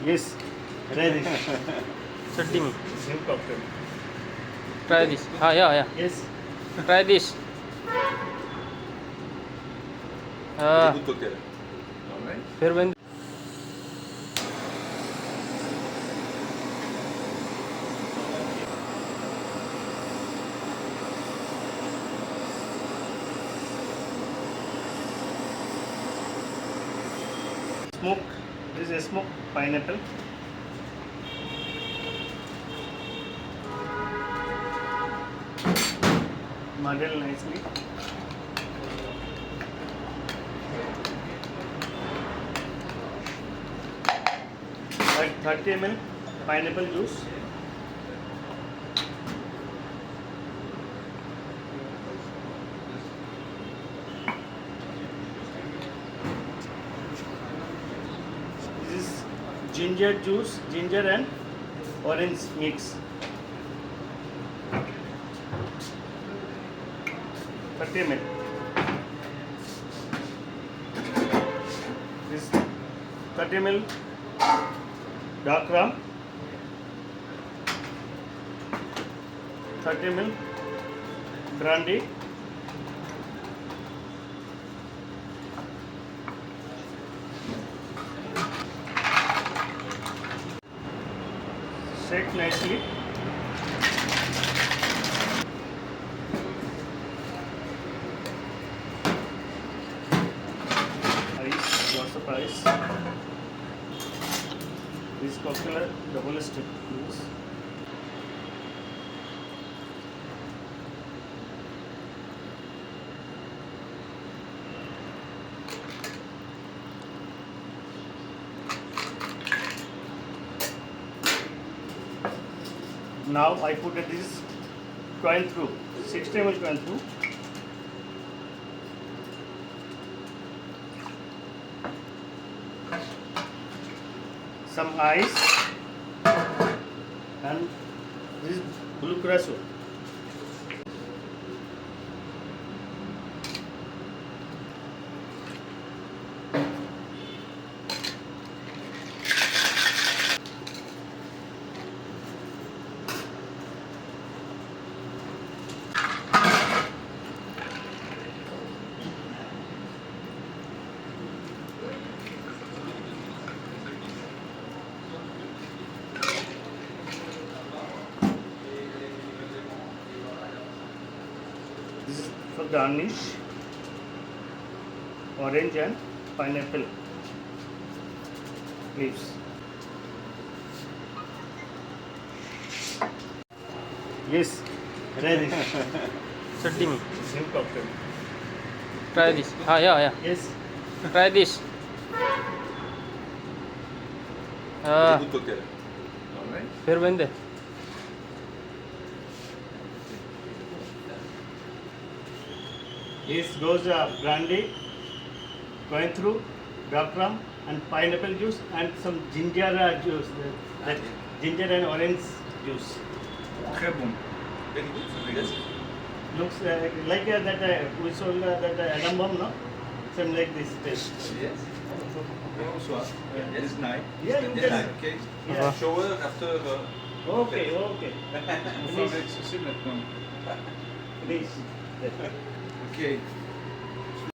Yes, try this. Chutney. New cocktail. Try this. Yeah. Yes. Try this. Very good cocktail. Alright. फिर बंद. Smoke. This is smoked pineapple. Muddle nicely. Like 30 ml pineapple juice. This is ginger juice, ginger and orange mix. 30 ml. This 30 ml dark rum, 30 ml brandy, shake nicely. Ice, lots of ice. This cocktail double stick use. Now I put this Cointreau, 60 ml Cointreau. Some ice and this is blue Curacao. This is for garnish, orange and pineapple leaves. Yes, try this. Chutney. New cocktail. Try this. Yeah. Yes. Try this. Very good cocktail. Alright. फिर बंद. This goes brandy, Cointreau, dark rum, and pineapple juice, and some ginger juice. That ginger and orange juice. Très bon. Very good. Yes. Looks like that we sold that Adam bomb, no? Same like this taste. Yes. Bonsoir. Yes, it's nice. Yeah, you Yes, can. okay. Yeah. Shower after. Okay. On va avec ceci maintenant. Please. Ok.